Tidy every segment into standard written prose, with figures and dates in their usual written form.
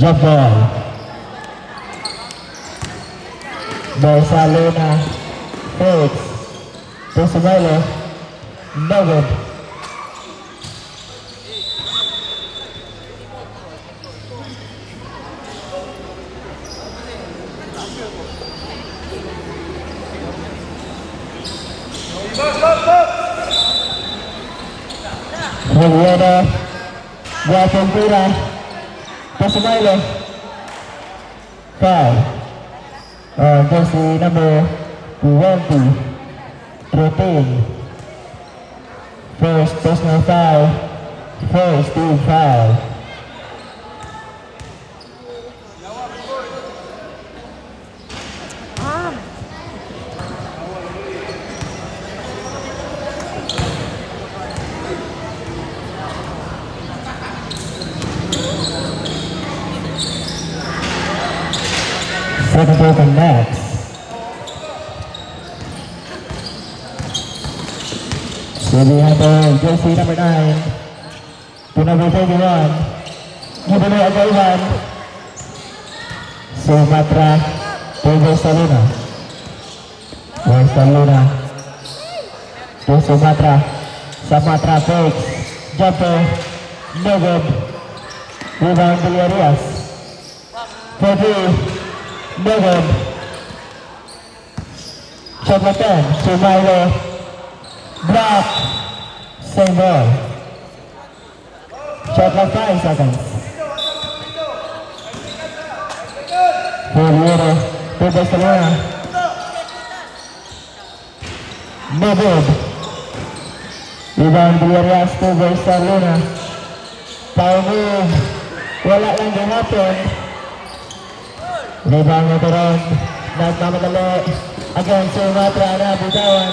Jump ball. Barcelona fakes. To Sumelo. No good. Juliano Guatemala to Sumelo. Foul. Jersey number 20, 13. First personal foul. First team foul. Second open next. So we have jersey number 9 to number 31. Given away again. Sumatra to Barcelona. Barcelona to Sumatra. Sumatra fakes. Jumper. No good. Rebound Villarreal. 40. No good. Shot number 10. Sumilo. Block. Same ball. Shot clock 5 seconds. Juliano to Barcelona. No good. Rebound Villarreal to Barcelona. Power move. Wala lang gahapon. Rebound na Toron. Nagmamadali. Again, Sumatra na bitawan.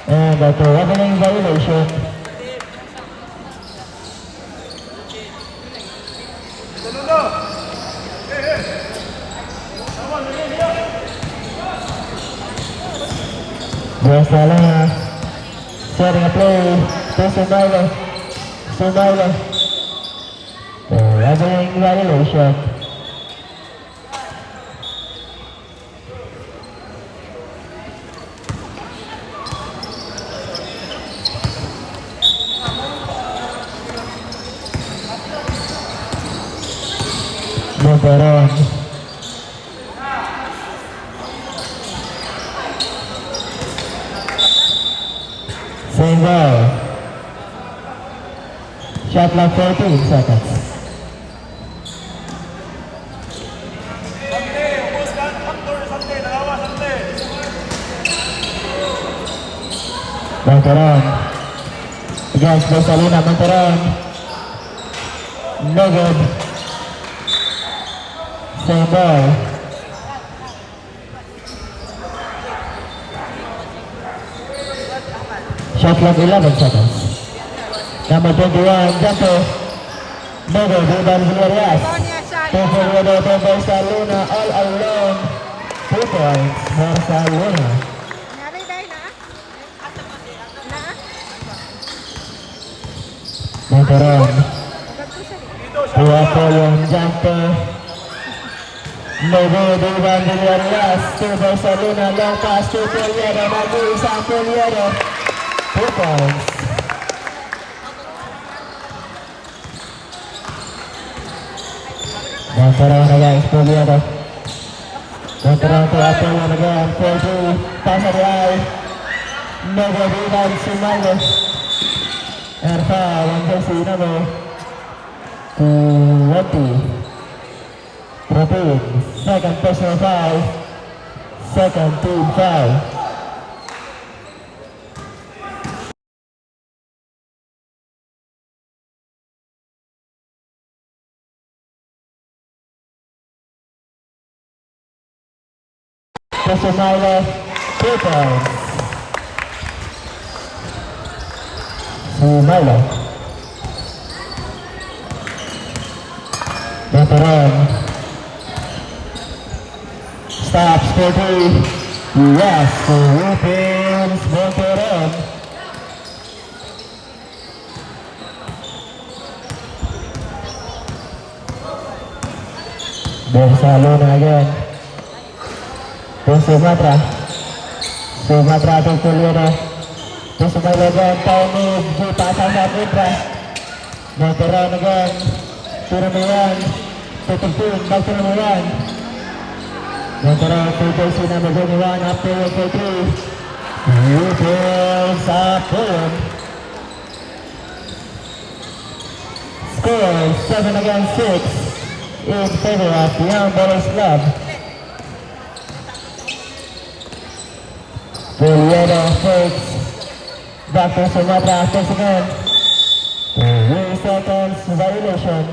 And ito, opening violation. Barcelona setting a play to Sumilo. Sumilo. Opening violation. Motoron. Same ball. Shot clock 14 seconds. Motoron. Against Barcelona, Motoron. No good. Same ball. Shot clock 11 seconds. Number 21, jumper. No good. Rebound Villarreal. Forward to Barcelona all alone. 2 points. Barcelona. Motoron. Dua yung jumper. No good. Rebound Villarreal to Barcelona. Long pass to Puliero. Mag-iisang Puliero. 2 points. Motoron again. Puliero. Motoron to Apollon again. 4-2. Pass at the eye. No good. Rebound Sumalo. And foul on jersey number 20. Repeat. Second personal foul. Second team foul. Sumilo, 2 points. Sumilo. Motoron. Stops for 3. Yes, Philippines, Motoron. Barcelona again. To Sumatra. Sumatra to Pulido. To Sumailo again. Paunig. Pasang sa Putra. Veteran again. To Ramayan. To Tupin. Back to Ramayan. Veteran to JC number 21. Up to 43. Pupils up Pulliam. Score 7 against 6 in favor of Young Boys Club. Pulido fakes. Back to Sumatra. Takes again. 3 seconds violation.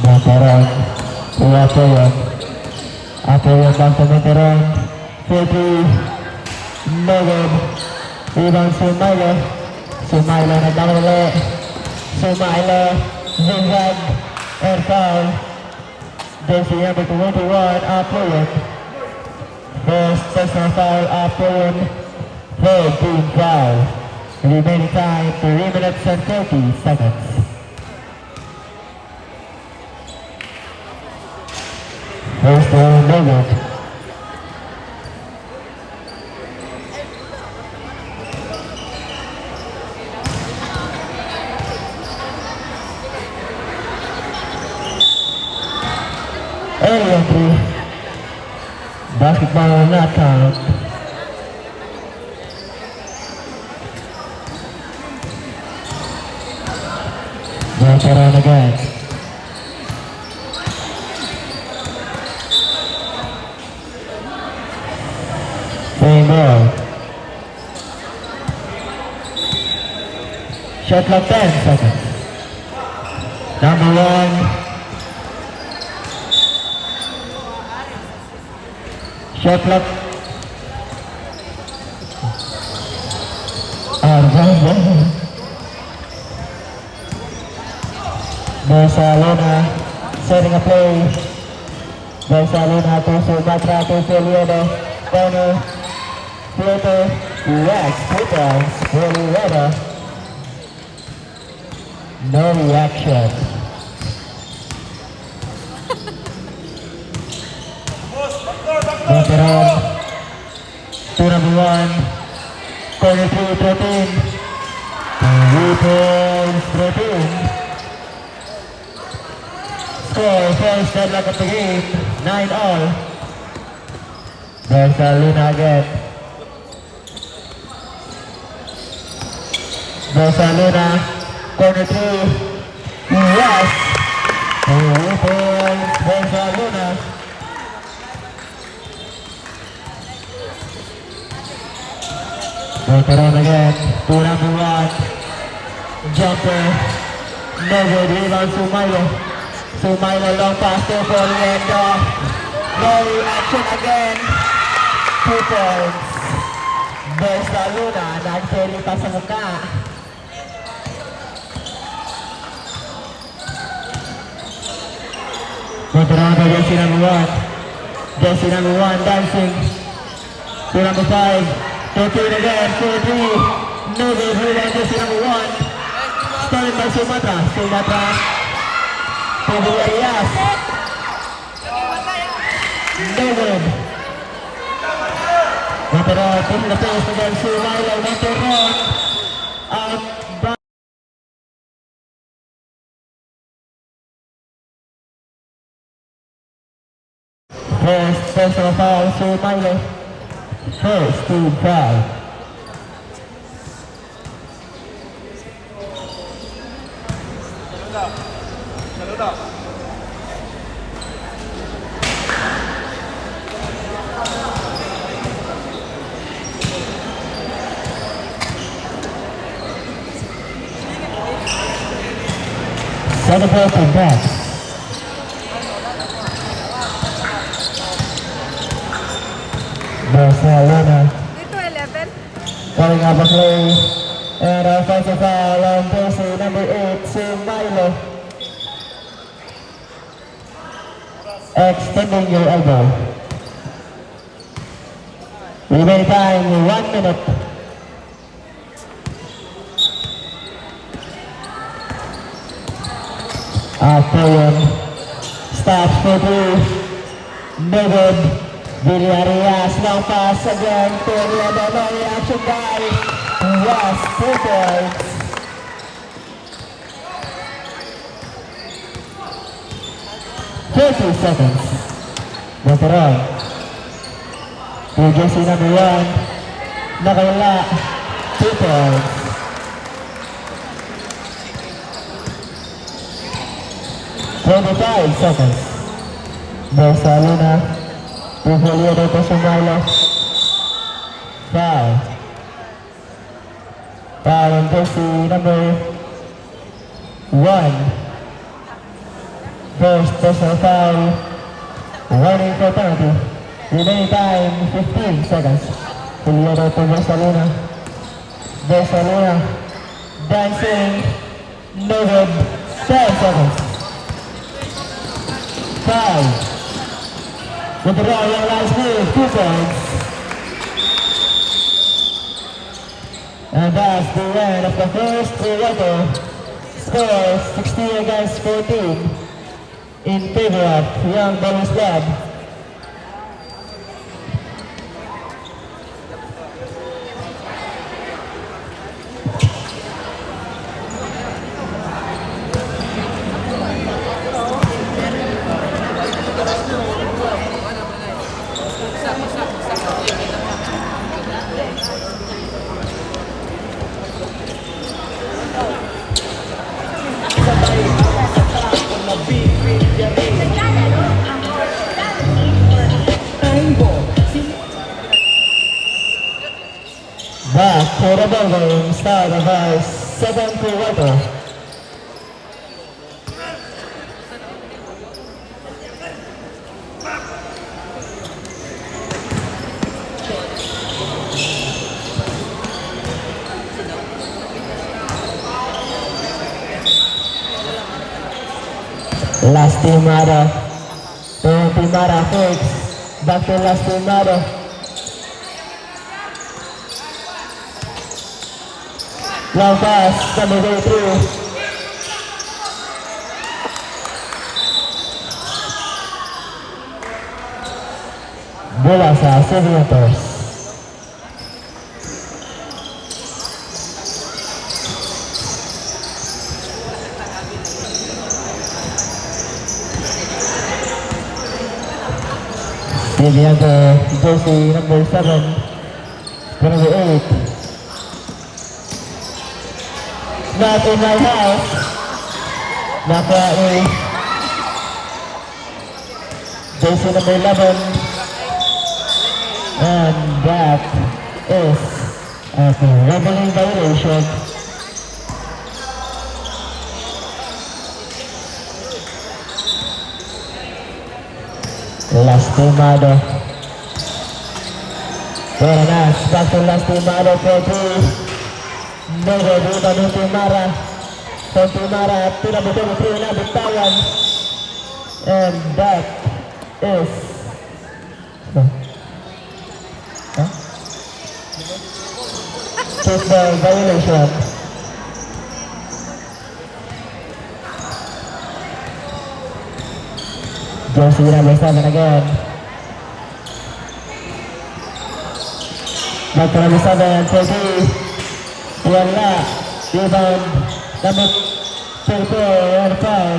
Veteran Apoyan. Apoyan back to veteran. 50 Logan. Ibang Sumailo. Sumailo nagdang ulit. Sumailo. Zigzag. Air foul. Jersey number 21 Apoyan. First personal foul Apoyan. Third team foul. Remaining time 3 minutes and 30 seconds. First down, Logan. Early entry. Basketball not count. Veteran again. Same ball. Shot clock 10 seconds. Number 1. Shot clock. Barcelona setting a play. Barcelona to Sumatra to Pulido. Corner. Floater. Yes, 2 points. Pulido. No reaction. Veteran. 2 number 1. Corner 3, 13. 3 points, 13. Score, first deadlock of the game, 9-all. Barcelona again. Barcelona, corner 3. Yes! 3 points, Barcelona. Veteran again, 2 number 1. Jumper. No good, rebound Sumailo. Sumailo long pass to Pulido. No reaction again. 2 points. Barcelona, nag-carry pa sa mukha. Veteran by Jersey number 1. Jersey number 1 dancing. 2 number 5. 13 again, 4-3. No good, rebound Jersey number 1. Started by Sumatra. Sumatra. Pwede Arias. No good. Veteran in the face against Sumailo. Veteran. Out. First personal foul, Sumailo. First team foul. Celebrate the back. Barcelona. Dito 11. Calling up a play. And offensive foul on Jersey number 8, Sumailo. Extending your elbow. Remaining time, 1 minute. After yun, stops for 2. No good. Villarias, long pass again to Leonardo. No reaction by West. 2 points. 30 seconds. Veteran. PJC number 1. Nakawala. 2 points. 25 seconds. Borsalina. Tufolio dito sumalo. Foul. Foul on jersey number 1. First personal foul. Warning for penalty. Remaining time 15 seconds. Tulio dito Borsalina. Borsalina. Dancing. No good. 10 seconds. 5. With the ball, young last move, 2 points. And that's the end of the first quarter. Score 16 against 14 in favor of Young Boys Club. Back for the ball game, start of our second quarter. Lastimado. Timara fakes. Back to Lastimado. Long pass, coming way through. Bola sa Seviators. Seviator, jersey number 7, number 8. Not in my house. Naka jersey number 11. And that is a reveling violation. Lastimado. Very nice. Back to Lastimado for 3. Nogo dito ng Timara. So Timara, pinabutong-butong na bitawan. And that is football violation. Jersey number 7 again. Back to number 7, 30. Wala. Rebound. Number 34 and foul.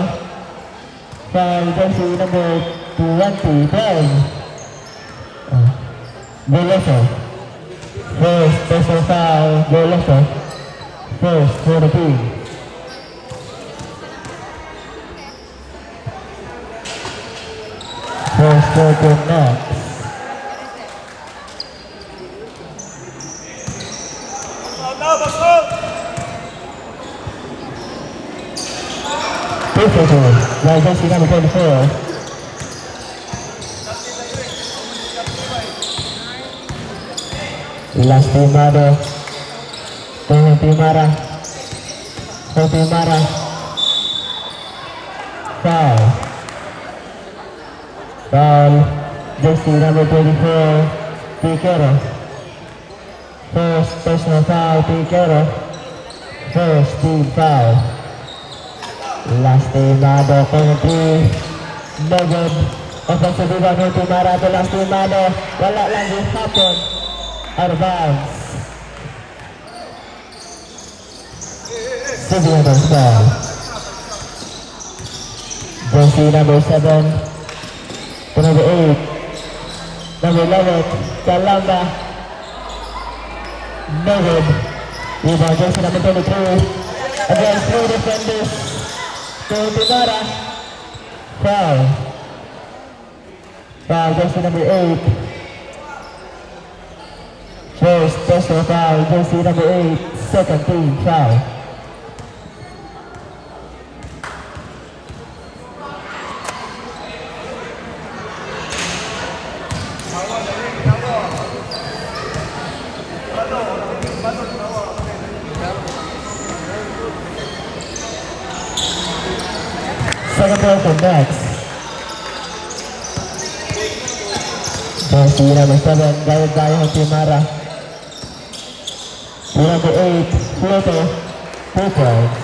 Foul jersey number 20. 12. Goloso. First personal foul. Goloso. First for the team. First for the Nets. Right, jersey number 24. Lastimado. Timara. Timara. Foul. Foul. Jersey number 24. Piquero. First personal foul, Piquero. First team foul. Last teamado, corner 3. No good. Offensive rebound, no teamada to last teamado. Wala lang yung hapon. Out of bounds. Sibianos foul. Jersey number 7. To number 8. Number 11. Calamba. No good. Rebound, jersey number 23. Against 3 defenders. To Timara. Foul. Foul, jersey number 8. First personal foul, jersey number 8. Second team foul. Second person next. Jersey number 7, gaya-gaya ng Timara. Number 8, Pluto, 2 points.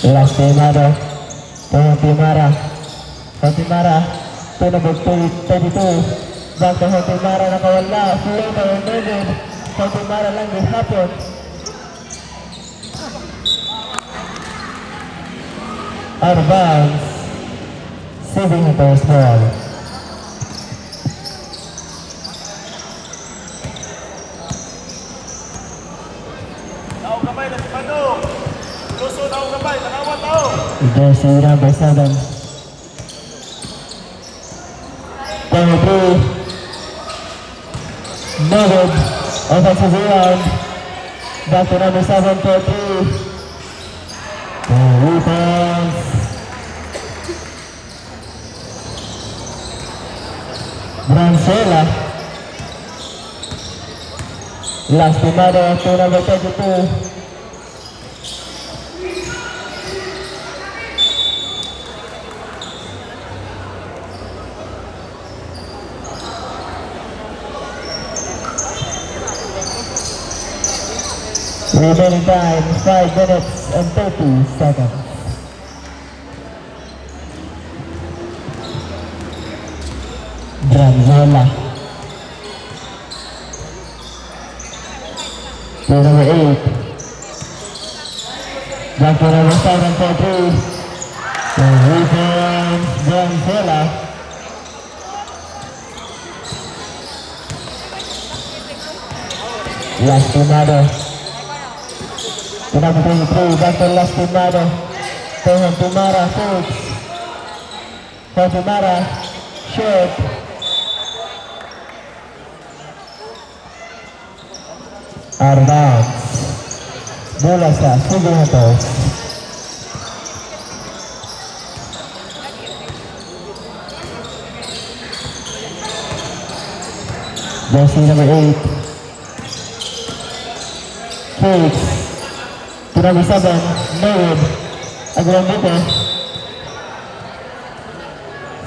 Last Timara, Timara, Timara, to number 32. Back to Timara, nakawala, Pluto, no good. Timara lang yung hapon. Out of bounds. Saving the first ball. Tao gabay na si Pado. Luso tao gabay, tanawa tao. Jersey number 7. Corner 3. No good. Offensive rebound. Back to number 7 for 3. Rebounds. Brancela. Last Timado to number 22. Remaining time 5 minutes and 30 seconds. Brancela. To number 8. Back to number 7 for 3. Rebounds, Brancela. Last Timado. To number 23, back to last Timado. To Timara, shoots. For Timara, shoot. Out of bounds. Bola sa Sibianos. Jersey number 8. Kicks. To number 7. Maywood. Agalang dito.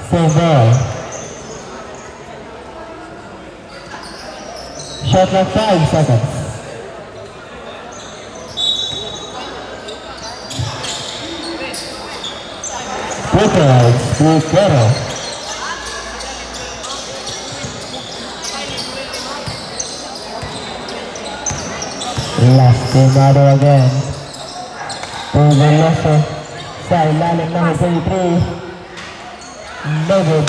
Save ball. Shot clock 5 seconds. Piquero. Last Timado again. Veloso sa ilalim ng 23. No good.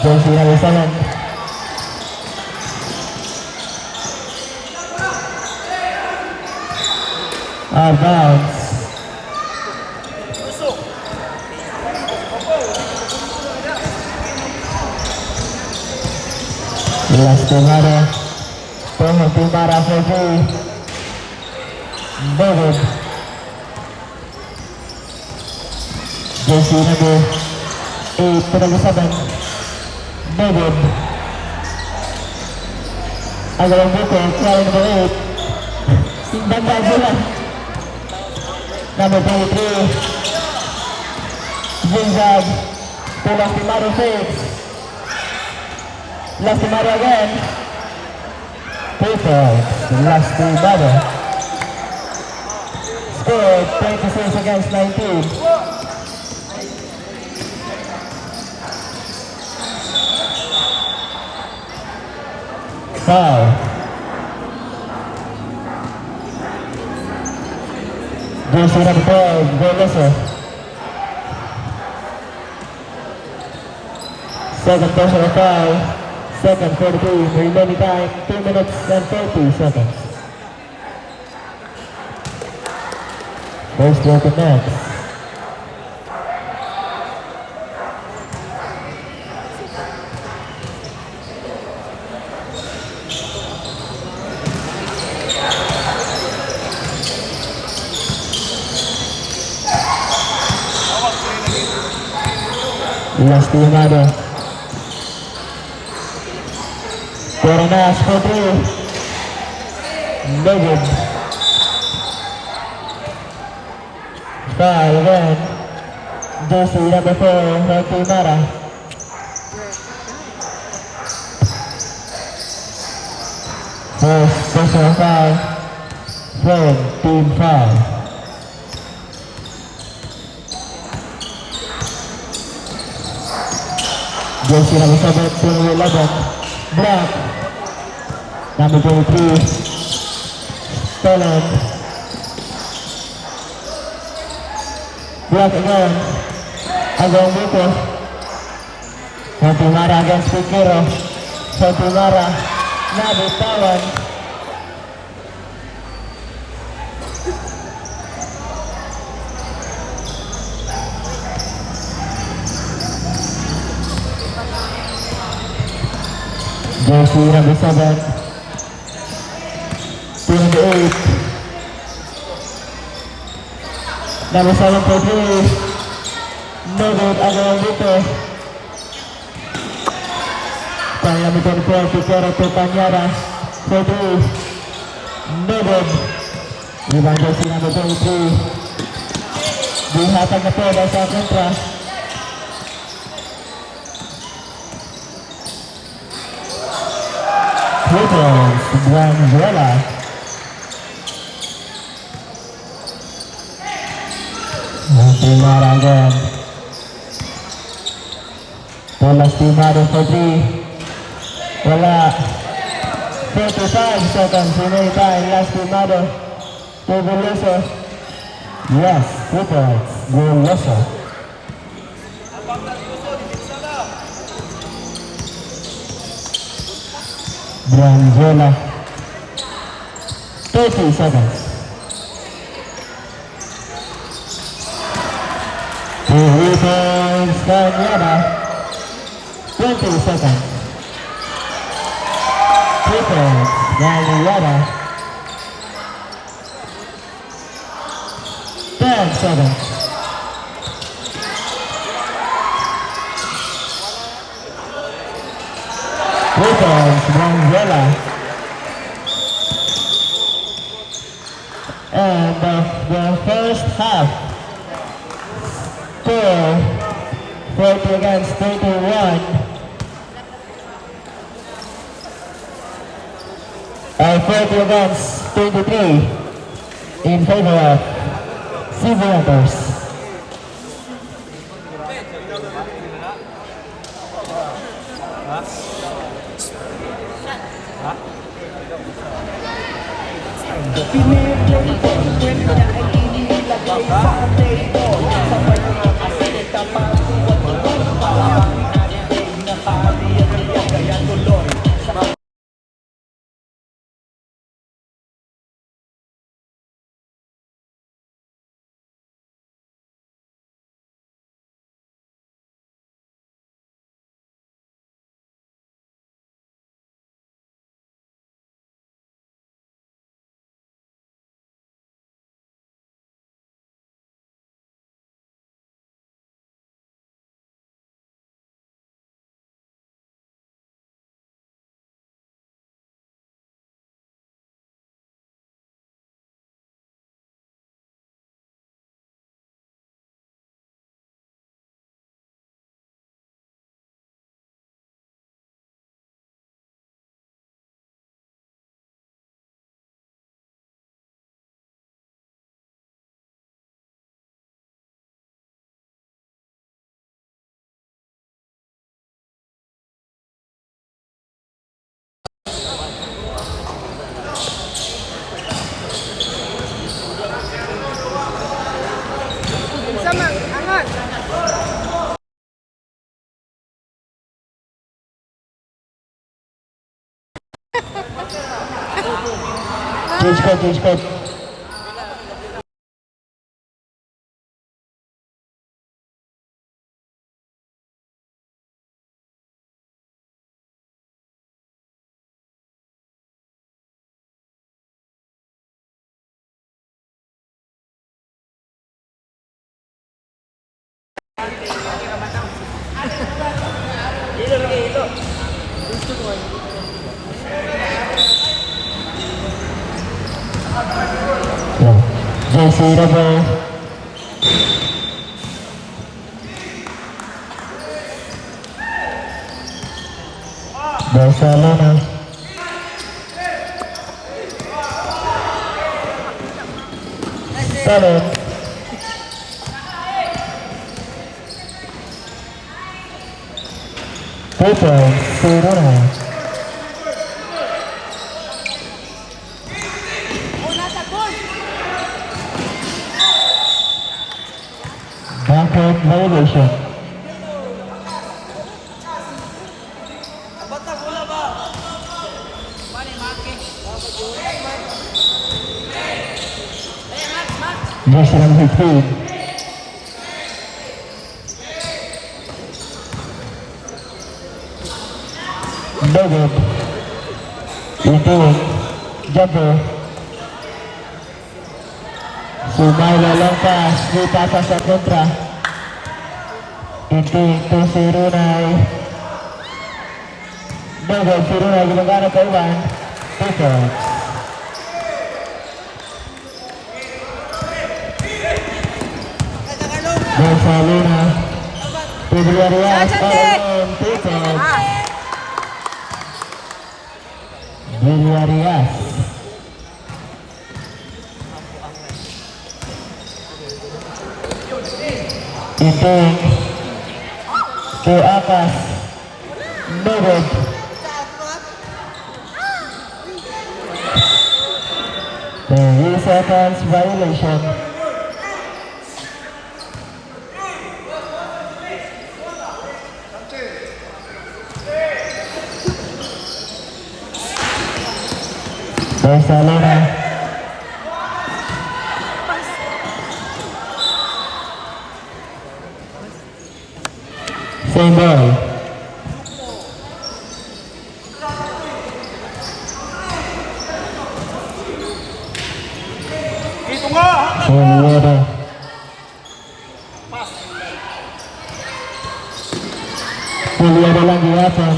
Jersey number 7. Out of bounds. Last Timado. Timara for 3. No good. Jersey number 8 to number 7. No good. Agalang buko, try number 8. Dagdag sila. Number 23. Zigzag to Lastimado 6. Lastimado again. 2 points. Lastimado. Score 26 against 19. Foul. Jersey number 12, Goloso. Second personal foul. Second 43. Remaining time 2 minutes and 30 seconds. First quarter next. Lastimado. Coronas for 3. No good. Foul again. Jersey number 4, Lastimado. First personal foul. Third team foul. Jersey number 7, 11. Black. Number 23. Stolen. Black again. Agong dito. Lastimado against Piquero. Lastimado. Nabitawan. Jersey number 7. 28. Number 7 for 3. No good. Agawang dito. Kaya number 24. Piquero to Panyara. For 3. No good. Rebound Jersey number 23. Dihatag na po dahil sa kontra. Triples, Guanzuela. Lastimado again. To Lastimado for 3. Wala. 35 seconds remaining time. Lastimado to Goloso. Yes, 2 points. Goloso. Guanzuela. 30 seconds. Rebounds Cañada. 20 seconds. 3 points. Cañada. 10 seconds. Rebounds Guanzuela. And the first half score 40 against 31. 40 against 23 in favor of Civilians. Change code, change code. Yeah. JC Rebel. Barcelona. Seven. Points, Corona. Backward violation. Jersey number 15. David. Inting. Jumper. Sumailo long pass. May pasa sa kontra. Inting to si Runay. David, si Runay gumagana kay Iwan. 2 points. Barcelona. Villarreal all 2 points. Villarreal. Inting ke atas. David. 3 seconds violation. Barcelona. Same ball. Ito nga! Juliana. Juliana lang gihapon.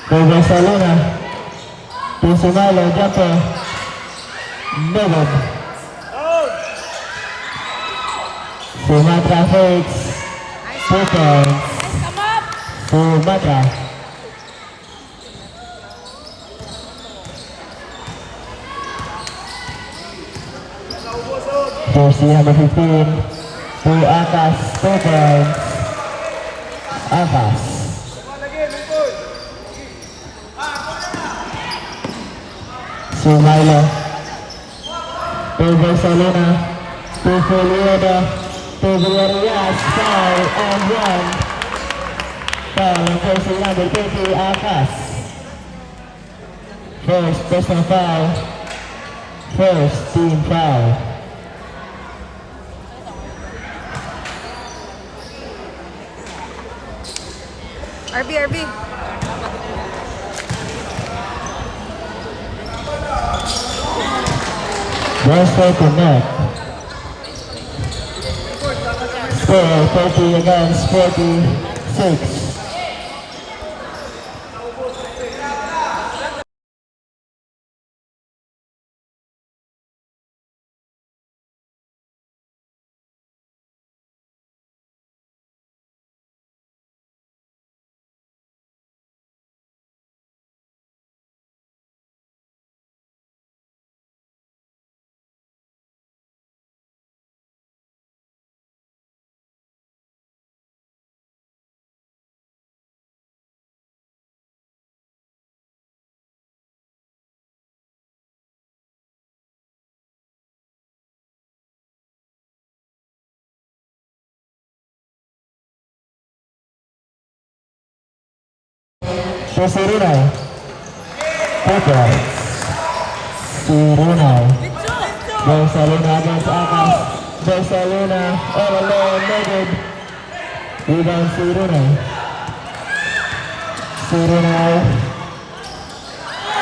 Kay Barcelona. Kung sumalo, jumper. David. Sumatra fakes. 2 points. Sumatra. Jersey number 15. To Akas. 2 points. Akas. Sumailo. To Barcelona. To Juliana. To Villarreal. Foul and 1. Foul on jersey number 20. Akas. First personal foul. First team foul. RB. Western Connect. Score 30 against 46. Jersey Runay. 2 points. Si Runay. Barcelona against Akas. Barcelona all alone, no good. Rebound si Runay. Si Runay.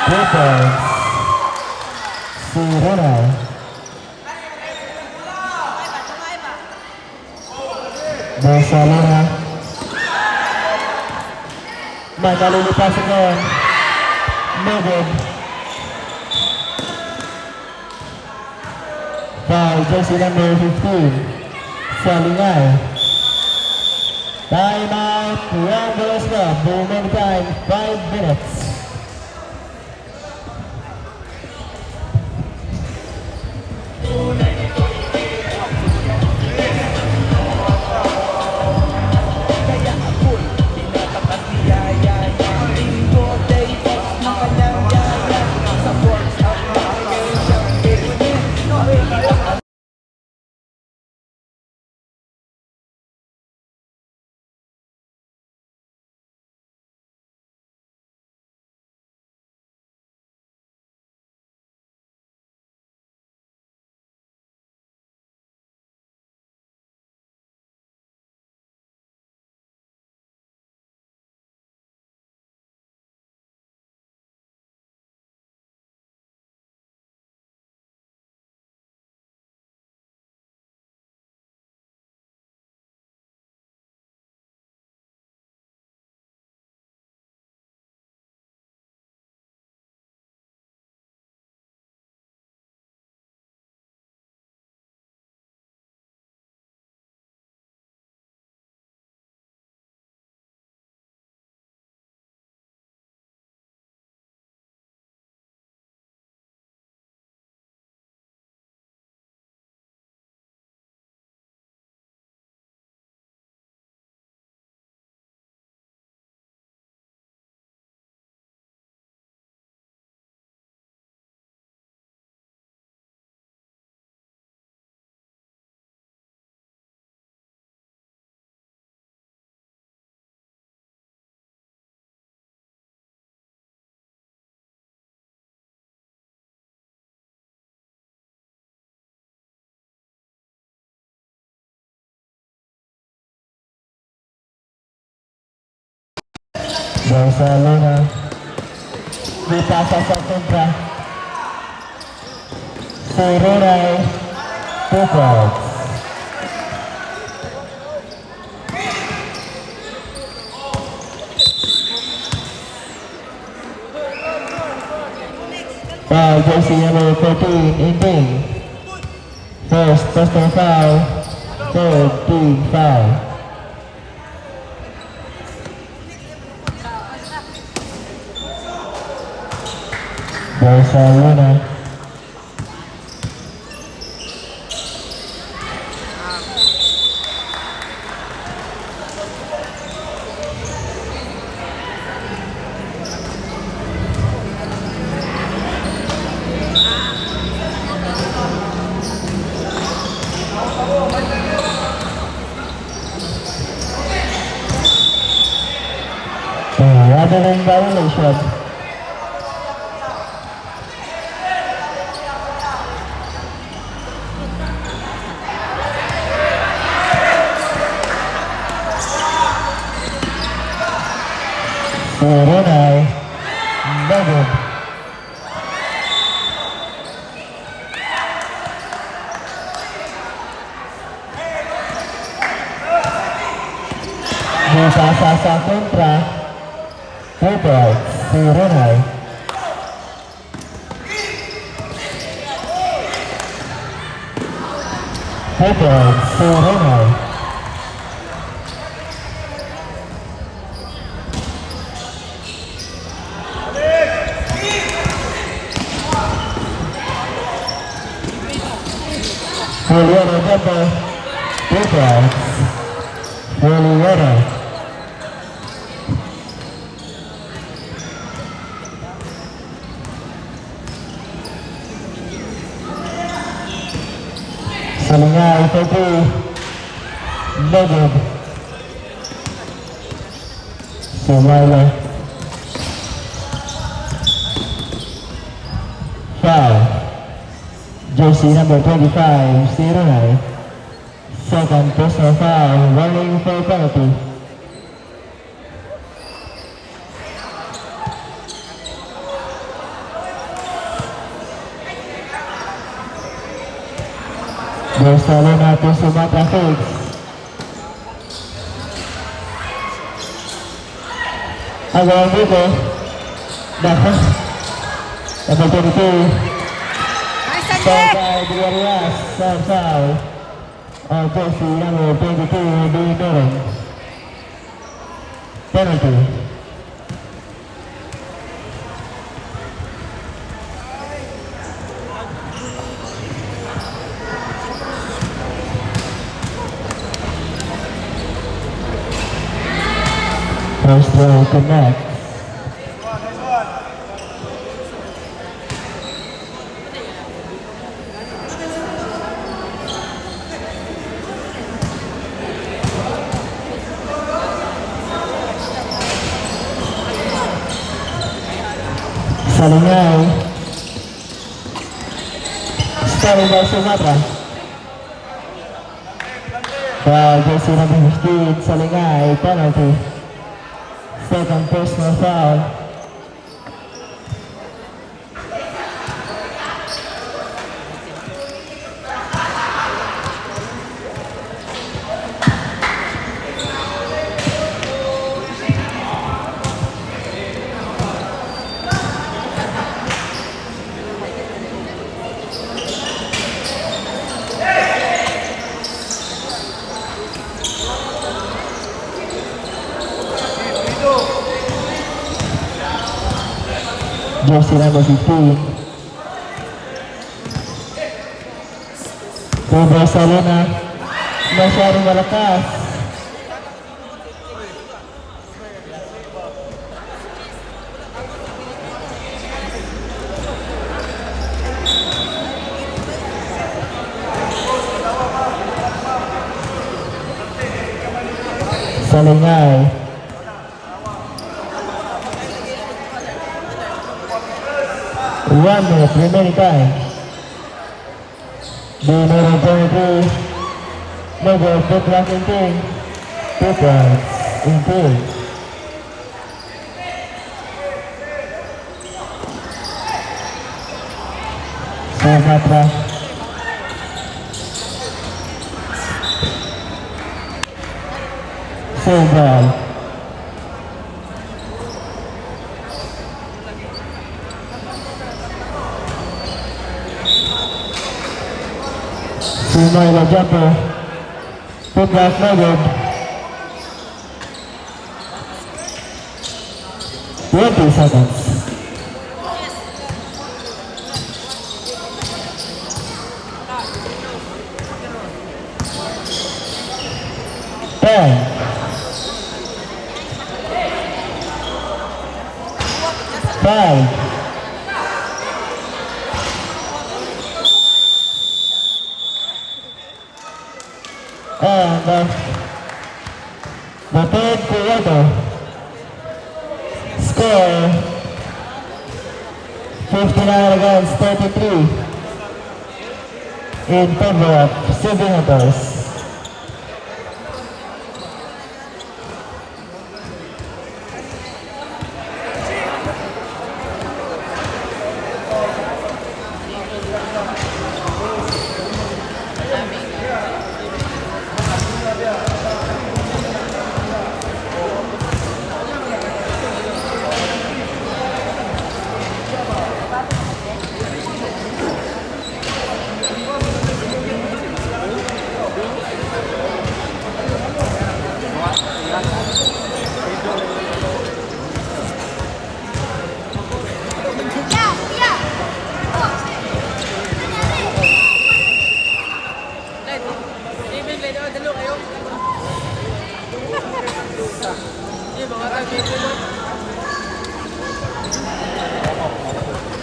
3 points. Si Runay. Barcelona. Magalilipasin ngayon. No good. Foul, jersey number 15. Salingay. Time out. Round the rest of Bowman time. 5 minutes. Barcelona. Dipasa sa kontra. Si Runay. 2 points. Foul, jersey number 13, Inting. First personal foul. Third team foul. Barcelona. Ada ring violation. Runay. Bagun. Dipasa sa kontra. 2 points. Si Runay. Si Runay. Juliano Jumbo. 2 points. Juliano. Salingay, 30. Bagun. Sumala. Foul. Jersey number 25, Sironay. Second personal foul, warning for penalty. Barcelona to Sumatra Figs. Agawang dito. Dapat. Number 22. Nice and Foul deep. by Villarreal. Third foul. Jersey number 22, Billy Doran. Penalty. First throw connect. Nice one. Salingay. Starting by Sumatra. Foul, jersey number 15, Salingay, penalty. Second personal foul. Jersey number 15. To Barcelona. Masyadong malakas. Salingay. 1 minute remaining time. The number 23, number 2 points in team. Sumatra. Save ball. Sumaila jumper. Put back forward. 20 seconds. Ten. 5. And the third quarter score 59 against 33 in favor of Senators.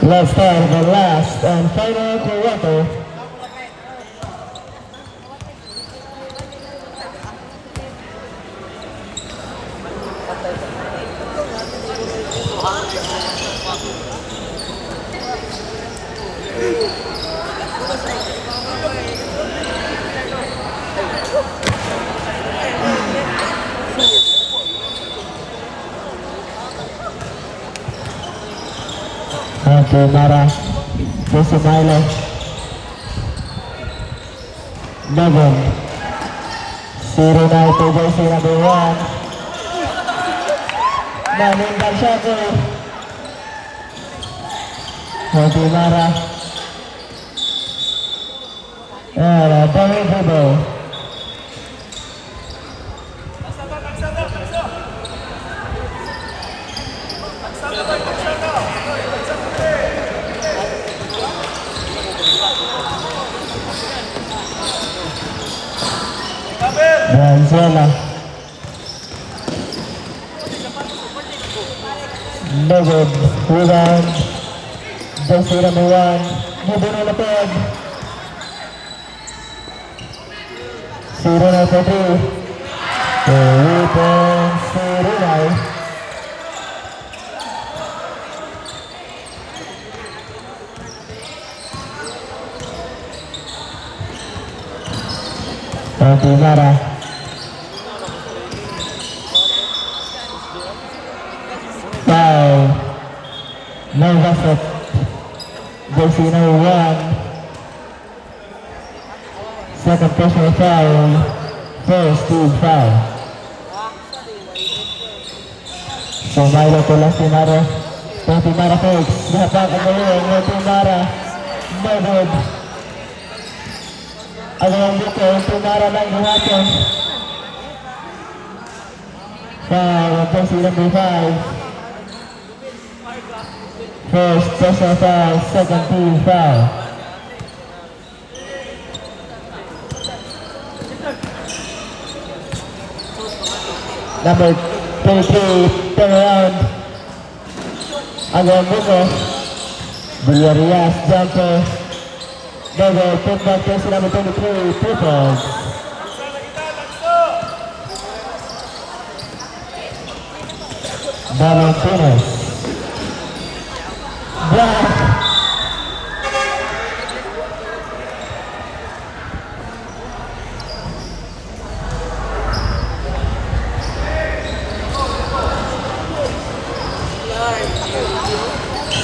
Let's start the last and final quarter. Mara. Si Milo. Nagon. Si Ronaldo jersey number 1. Maning Barshako. Si Mara. Dami Bubo. Branzela. Nagod. Rebound. Jersey number 1. Mubuno na pag. Si Ronald Pedro. Rebound si Ronald. Mara. Foul. No basket. Jersey number 1. Second personal foul. First team foul. So Milo tulas si Mara. Si Mara folks. Dapat kembali si Mara. No good. Ang buko si Mara ng buhaton. Foul. Jersey number 5. First personal foul. Second team foul. Number 23, turn around. Agawang buko. Villarreal jumper. Dogo, put back to number 23, triples. Valentinos. Black.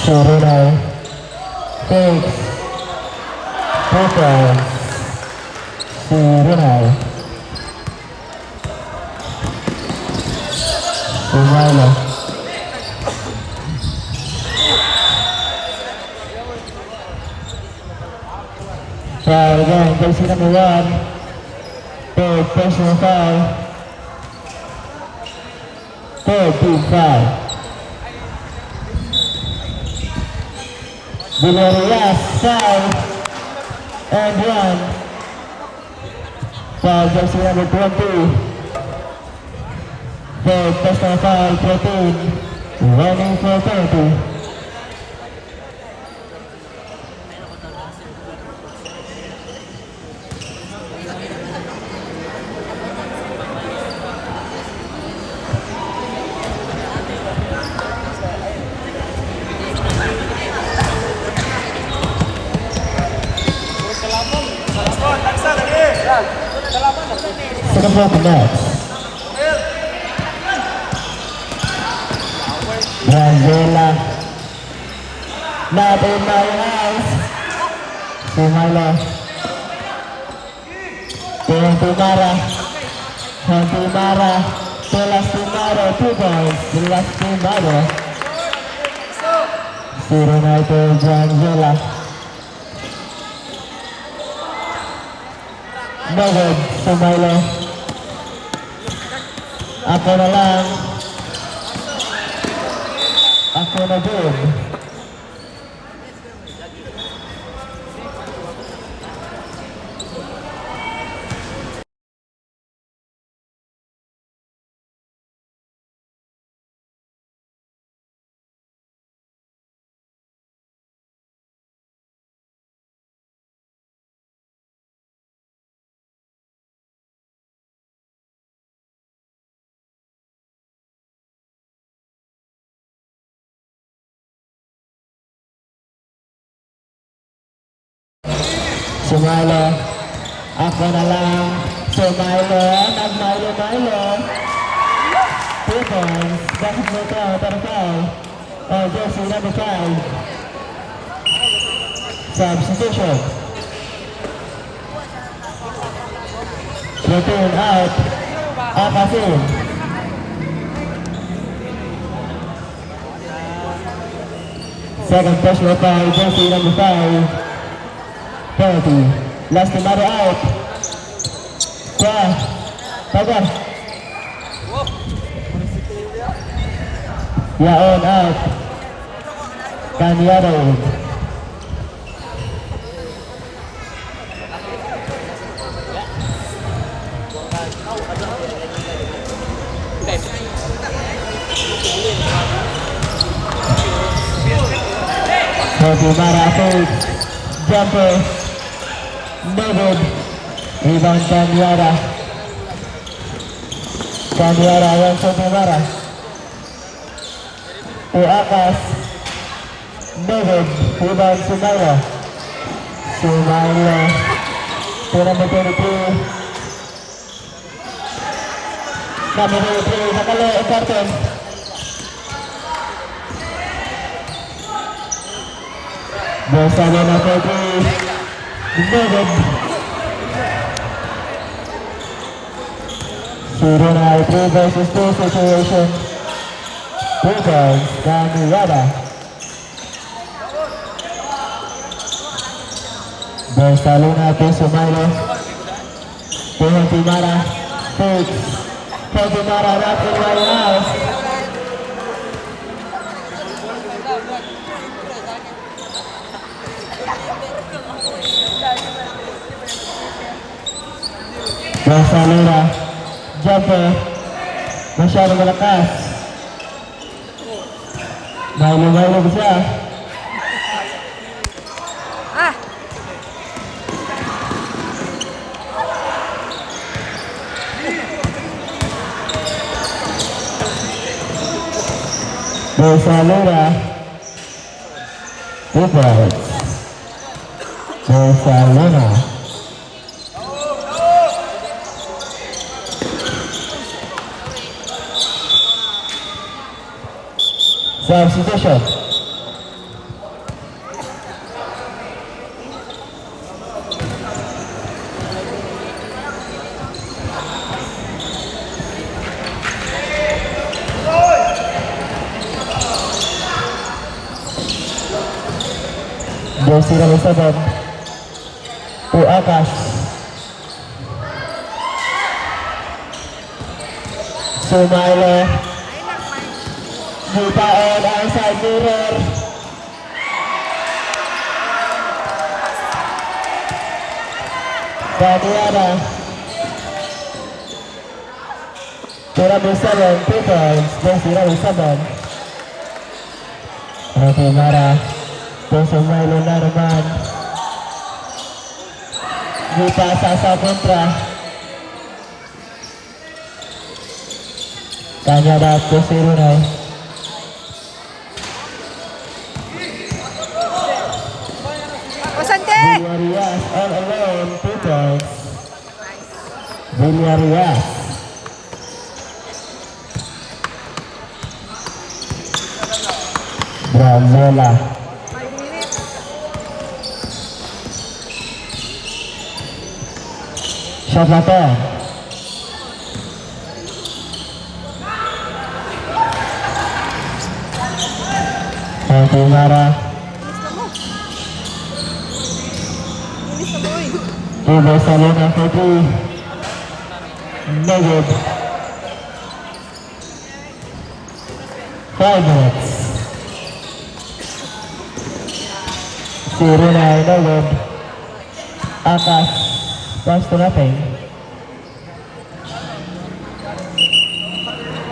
Ronald takes triples. Ronald. Milo. Foul again, jersey number 1. Third personal foul. Third team foul. Villarreal foul and 1. Foul jersey number 20. Third personal foul, 13. Running for 30. Second half of match. Branzela. Not in my house. Si Milo. Mara. Mara. Telas Mara. 2 points. Telas Mara. Si Ronaldo Branzela. No good. Si Milo. Ako na lang. Ako na good. Sumalo. Ako na lang. Sumalo. Nag-Milo. 2 points. Bakit mo ito? Tarapal. Oh, jersey number 5. Substitution. Return out. Akasin. Second personal foul, jersey number 5. Penalty. Last Mara out. Tagar. Yaon out. Kanyado. Penalty Mara fake. Jumper. No good. Rebound Kanyada. Kanyada yang Mara. To Akas. No good. Rebound Sumaila. Sumaila. To number 23. Number 23. Nakalo ang karton. Bersama number 3. No good. Zero now, 3 versus 2 situation. 2 points, Kanyada. Barcelona to Sumailo. Penalty Mara. Takes. Penalty Mara, not in my house. Barcelona. Jumper. Masyado malakas. Mailo siya. Ah! Barcelona. 2 points. Barcelona. Substitution. Jersey number 7. To Akas. Sumailo. Butaan ang side mirror. Kanyada. To number 7, 2 points. Jersey number 7. Penalty Mara. To Sumailo na naman. Bupasa sa kontra. Kanyada to Sirunay. Osante! Villarias all alone, 2 points. Villarias. Brazela. Shot natin. Penalty Mara. Bilis na boy. To Barcelona for 3. No good. 5 minutes. Sirunay, no good. Akas, pass to nothing.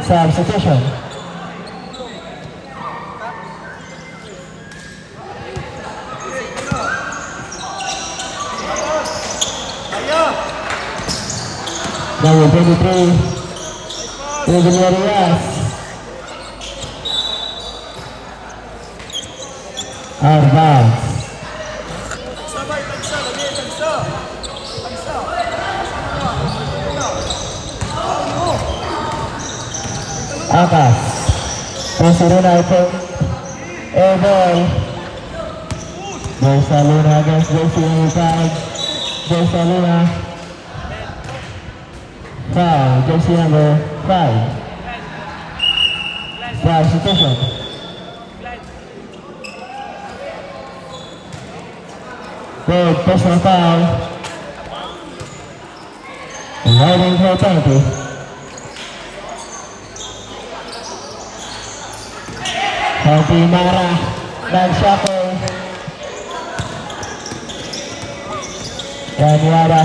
Substitution. Number 23. Villarias. Advance. Sabay, tagsa, lagi, tagsa. Tagsa. Akas. Susunod na ito. Air ball. Versa Luna against jersey number 5. Versa Luna. Foul, jersey number 5. Substitution. Third personal foul. Riding for a penalty. Penalty Mara. Non-shuffle. Yada.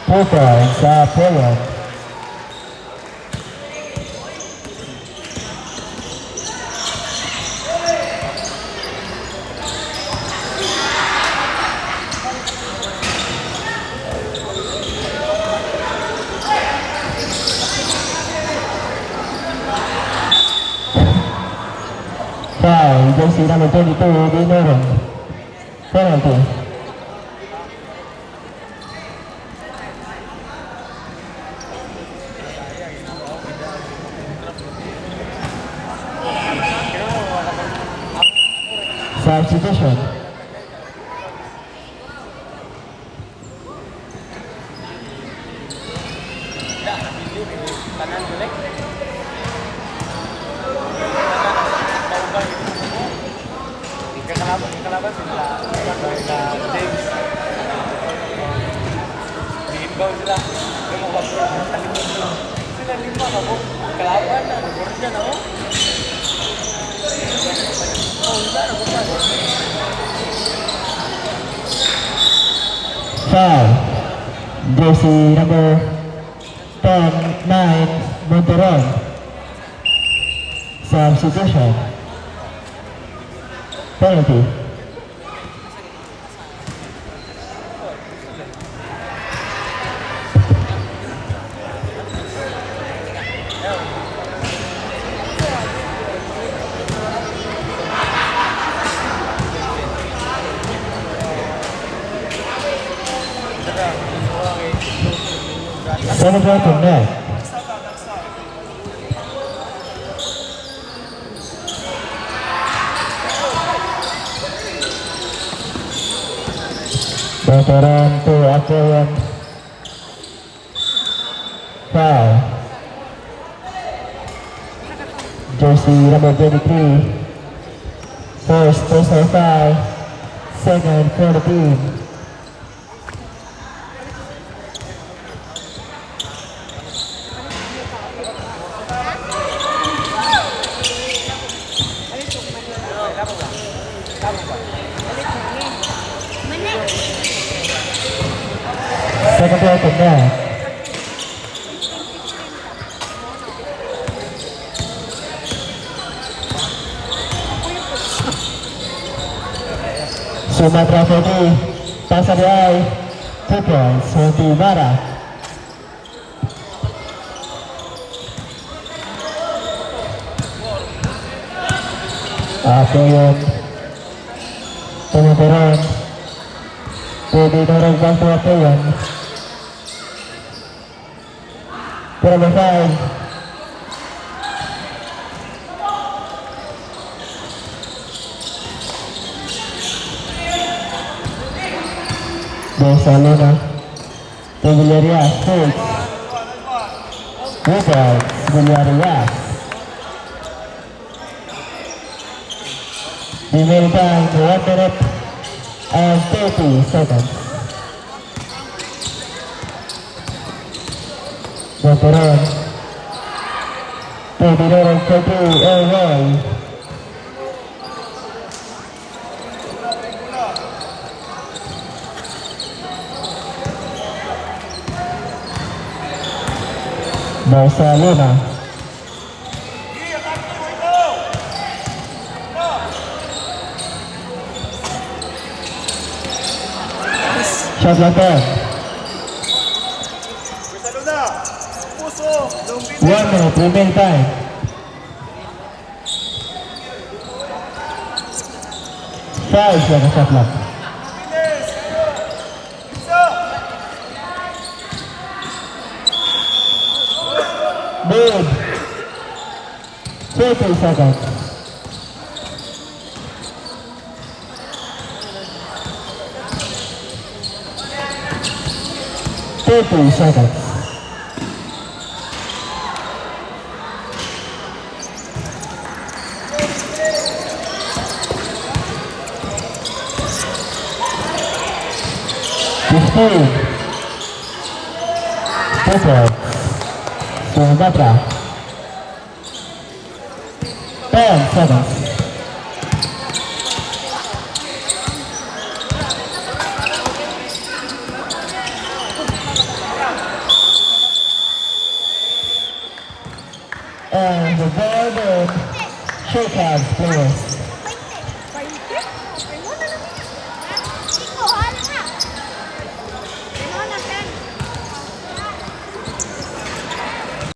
2 points sa Poland. Foul, jersey number 22, Dinoron. Penalty. Substitution. Kalaban sila. James. Inbound sila. Sila 5 ako. Kalaban na. Nagurot dyan ako. Foul. Jersey number 10, 9, Monteron. Substitution. Penalty. Celebrate the net. Veteran to Aquarium. Foul. Jersey number 23. First personal foul. Second for the team. Second play from there. Sumatra 40, Pasar Ay, 2 points, Sonti Vara. Ako yun, Tumuturon, pwede na rin bang ako yun. Pero ba-5. Versa Luna. Villarreal, Fultz. Rebound, Villarreal. Remaining time, 1 minute and 30 seconds. Veteran. Veteran 30, Roy. Versa Luna. Shot clock 10. Puso. 1 minute, remaining time. Five seconds shot clock. Mid. 30 seconds. 30 seconds. Fifteen. Seconds. Sumatra. 10 seconds. And the golden shake hands, players.